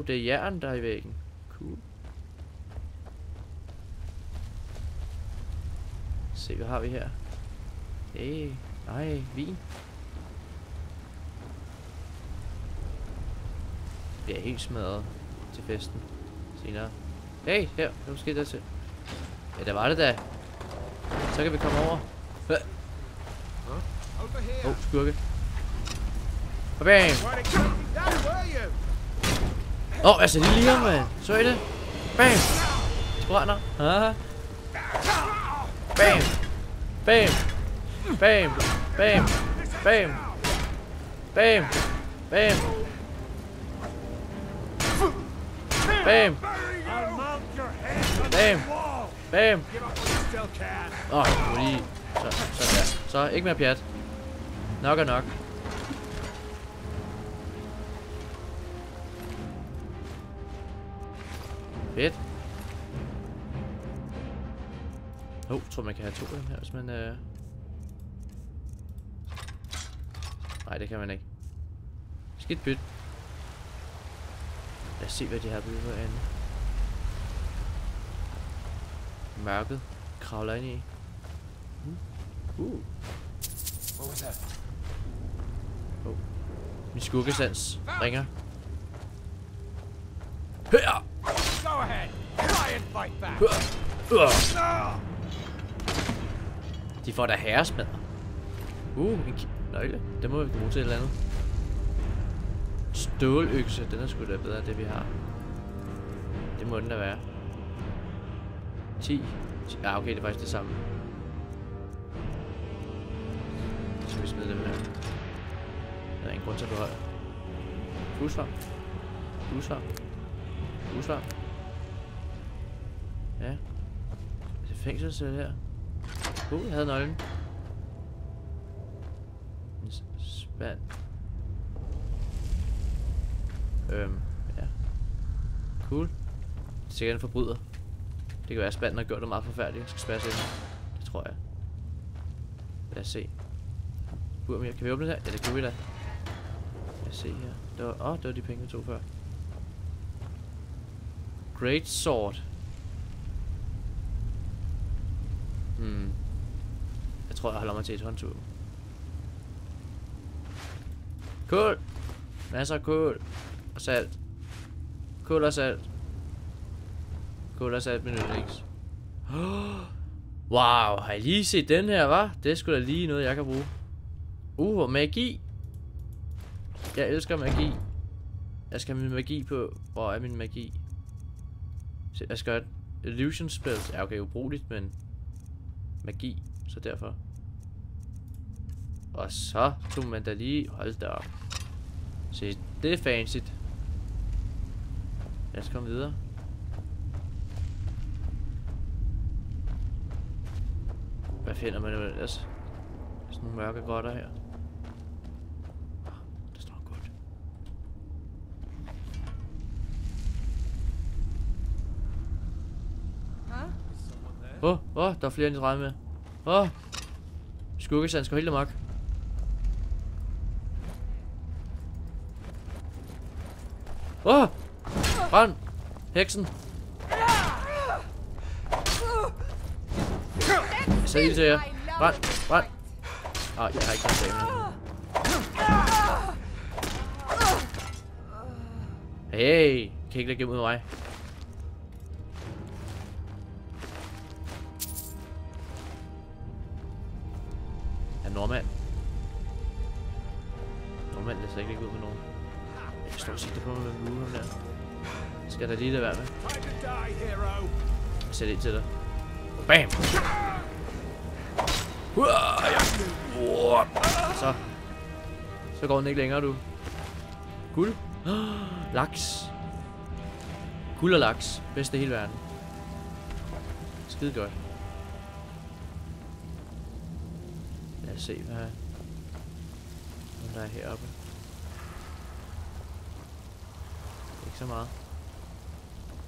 Det er jern, der er i væggen. Cool. Se, hvad har vi her? Hey, nej, vin. Det bliver helt smadret til festen senere. Hey, her, det er måske der til. Ja, der var det da. Så kan vi komme over. Skurke. Bam! Altså lige her, mand. Så I det? Bam! Brænder. Haha. Bam! Bam! Bam! Bam! Bam! Bam! Bam! Bam! Bam! Bam! Lige. Sådan der. Så, ikke mere pjat. Nok er nok. Fedt. Jeg tror man kan have 2 af dem her, hvis man nej, det kan man ikke. Skidt byt. Lad os se, hvad de har byttet på herinde. Mørket kravler ind i. What was that? Min skurkesans ringer. Her! Go ahead. Try and fight back. De får da herresmadder. En nøgle. Det må vi bruge til et eller andet. Ståløkse. Den er sgu da bedre end det vi har. Det må den da være. 10. Ja, okay, det er faktisk det samme. Så skal vi smide dem her. Der er ingen grund til at beholde. Fluesvamp. Fluesvamp. Fluesvamp. Ja. Det er fængselscelle her. Jeg havde nøglen. En spand. Ja. Cool. Det er sikkert en forbryder. Det kan være, at spanden har gjort det meget forfærdeligt. Jeg skal spærres ind. Det tror jeg. Lad os se. Kan vi åbne det her? Ja, det kan vi da. Lad os se her. Det var, det var de penge, vi tog før. Great Sword. Jeg tror, jeg holder mig til et håndtog. Kål! Masser af kål. Og salt. Kål og salt. Kål og salt med yndlings. Wow, har I lige set den her, hva'? Det er sgu da lige noget, jeg kan bruge. Magi. Jeg elsker magi. Jeg skal have min magi på. Hvor er min magi? Jeg skal have illusion spells. Ja, okay, ubrugeligt, men magi, så derfor. Og så tog man da lige. Hold da op. Se, det er fancy. Lad os komme videre. Hvad finder man ellers? Sådan nogle mørke grotter her. Der står godt. Der er flere end de regner med. Skurkesand skal helt amok. Brænd! Heksen! Så ild til jer. Brænd! Brænd! Jeg har ikke noget dame. Hey! Kan ikke lægge ud af mig. Nordmand. Nordmand lader sig ikke lægge ud med nogen. Jeg kan stå og sige det på mig med mulen der. Skal der lige det være med. Jeg sætter ind til dig. Bam! Så går den ikke længere, du. Guld. Laks. Guld og laks. Bedste i hele verden. Skide godt. Lad os se, hvad der er heroppe. Ikke så meget.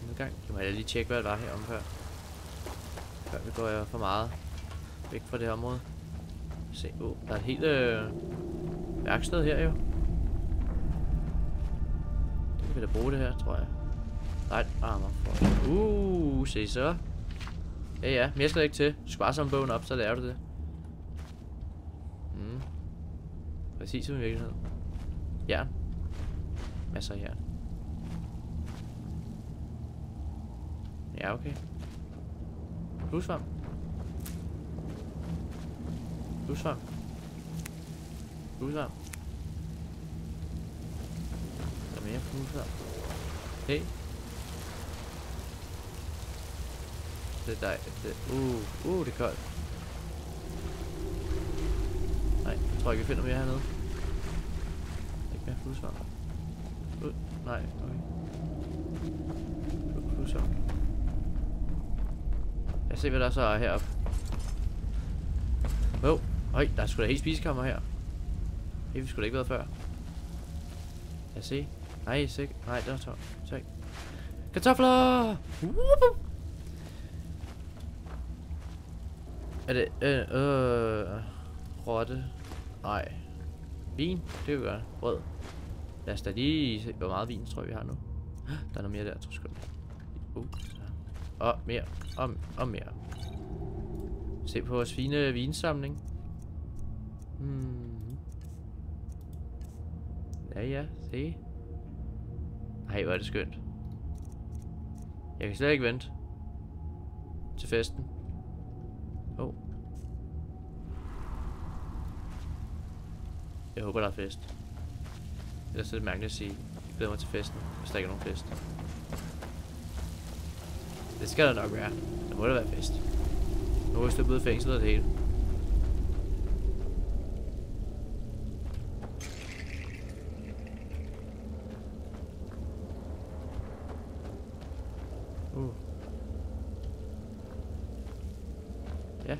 En gang. Jeg må lige tjekke, hvad der var heromme før. Før vi går for meget væk fra det her område. Se, der er et helt værksted her jo. Det kan vi da bruge det her, tror jeg. Nej, armor for. Se så. Ja, mere skal der ikke til. Du skal bare samle bogen op, så lærer du det. Præcis som i virkeligheden. Jern. Masser af jern. Ja, okay. Blusvamp. Blusvamp. Blusvamp. Der er mere blusvamp. Hey. Det er dig. Det er koldt. Nej, jeg tror ikke, vi finder mere hernede. Ikke mere blusvamp. Nej, okay. Blusvamp. Lad os se, hvad der så er heroppe. Øj, der er sgu da helt spisekammer her. Det har vi sgu da ikke været før. Lad os se. Nej, sikkert. Nej, der er tom. Se. Kartofler! Er det... rotte? Nej. Vin? Det kan vi gøre. Brød. Lad os da lige se, hvor meget vin tror jeg, vi har nu. Der er noget mere der, tror jeg. Og mere. Og mere. Se på vores fine vinsamling. Ja, se. Ej, hvor er det skønt. Jeg kan slet ikke vente til festen. Jeg håber, der er fest. Ellers er det mærkeligt at sige, jeg glæder mig til festen, hvis der ikke er nogen fest. Det skal der nok være. Der må der være fest. Nu er jeg stået ud af fængslet og det hele. Ja.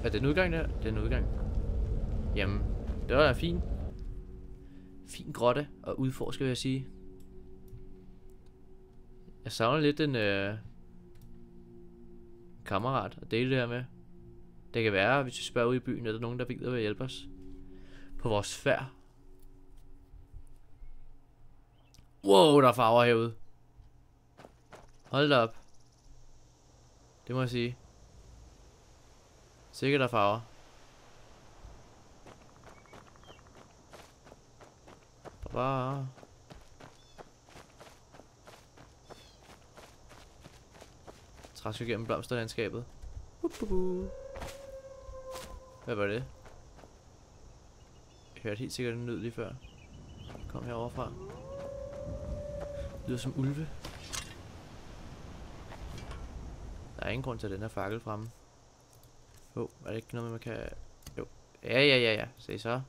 Er det en udgang der? Det er en udgang. Jamen, det var da fint. Fin grotte og udforske, vil jeg sige. Jeg savner lidt en kammerat at dele det her med. Det kan være, hvis vi spørger ud i byen, er der nogen, der vil hjælpe os på vores færd. Wow, der er farver herude. Hold da op. Det må jeg sige. Sikkert der er farver. Bare. Træsker gennem blomsterlandskabet. Hvad var det? Jeg hørte helt sikkert en lyd lige før. Kom herovre fra. Lyder som ulve. Der er ingen grund til, at den her fakkel fremme. Er det ikke noget, man kan... Jo. Ja. Se så.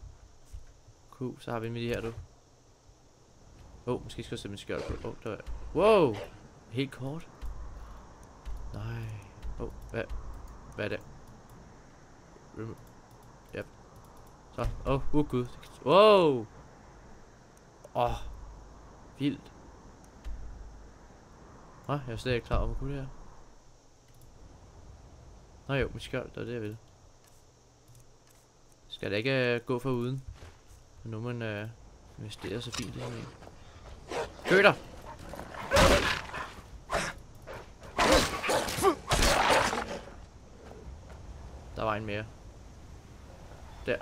Cool, så har vi med de her, du. Måske skal jeg sætte min skjold på. Der var... Wow! Helt kort. Nej. Hvad er det? Yep. Så. Gud. Wow! Vildt. Jeg er slet ikke klar over, hvor kunne det her. Nå jo, min skjold, det var det, jeg ville. Skal det ikke gå for uden? Nu man investerer så fint i sådan en. Køder! Der var en mere. Der.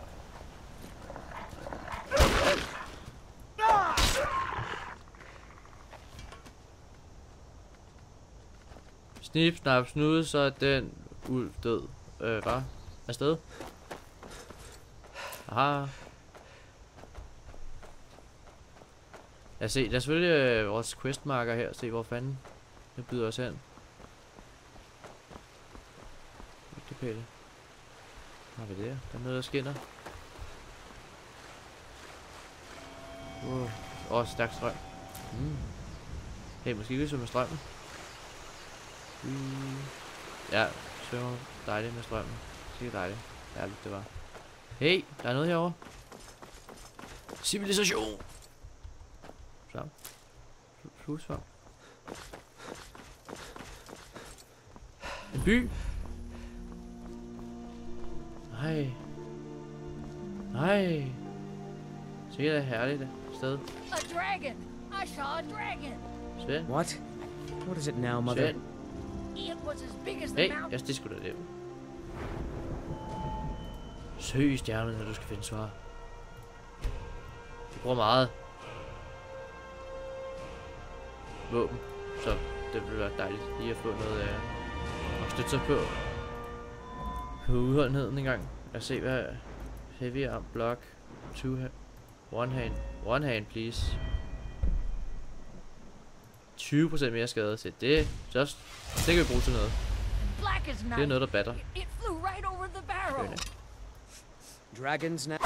Snip, snap, snude, så er den ulv død. Hvad? Afsted. Aha. Ja, se, der er selvfølgelig vores questmarker her. Se, hvor fanden det byder os hen. Ikke pæle. Har vi det? Der er noget, der skinner. Stærk strøm. Hey, måske vi med strømmen. Ja, så dejligt med strømmen. Sikkert dejligt. Ærligt, det var. Hey, der er noget herovre. Civilisation. Så. Flusvamp. En by. Nej. Sikkert er herligt sted. A dragon. I saw a dragon. Svend. What? What is it now, Mother? Svend. It was as big as the Hey, mountain. jeg det skulle da det. Søg stjernen, når du skal finde svar. Du bruger meget våben, så det ville være dejligt lige at få noget at støtte sig på udholdenheden en gang. Lad os se hvad heavy arm block, one hand please. 20% mere skade til det. Det kan vi bruge til noget. Black as night. Det er noget der batter. It flew right over the barrel. Dragons now.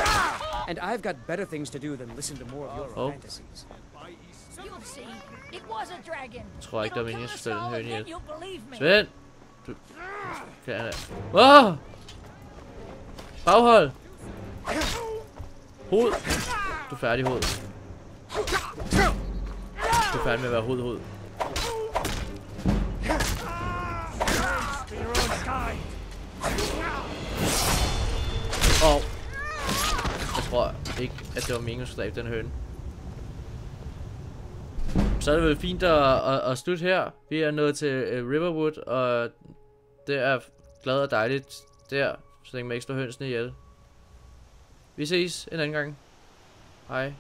And I've got better things to do than listen to more of your fantasies. You'll see. It was a dragon. Jeg tror ikke der er It'll meningen kill at us slå den all, høne and ihjel. then you'll believe me. Svend! Du kan han Åh! Baghold! Hoved! Du er færdig, hoved. Du er færdig med at være hoved. Jeg tror ikke, at det var meningen at dræbe den høne. Så er det vel fint at slutte her. Vi er nået til Riverwood, og det er glad og dejligt der, så længe man ikke slår hønsene ihjel. Vi ses en anden gang. Hej.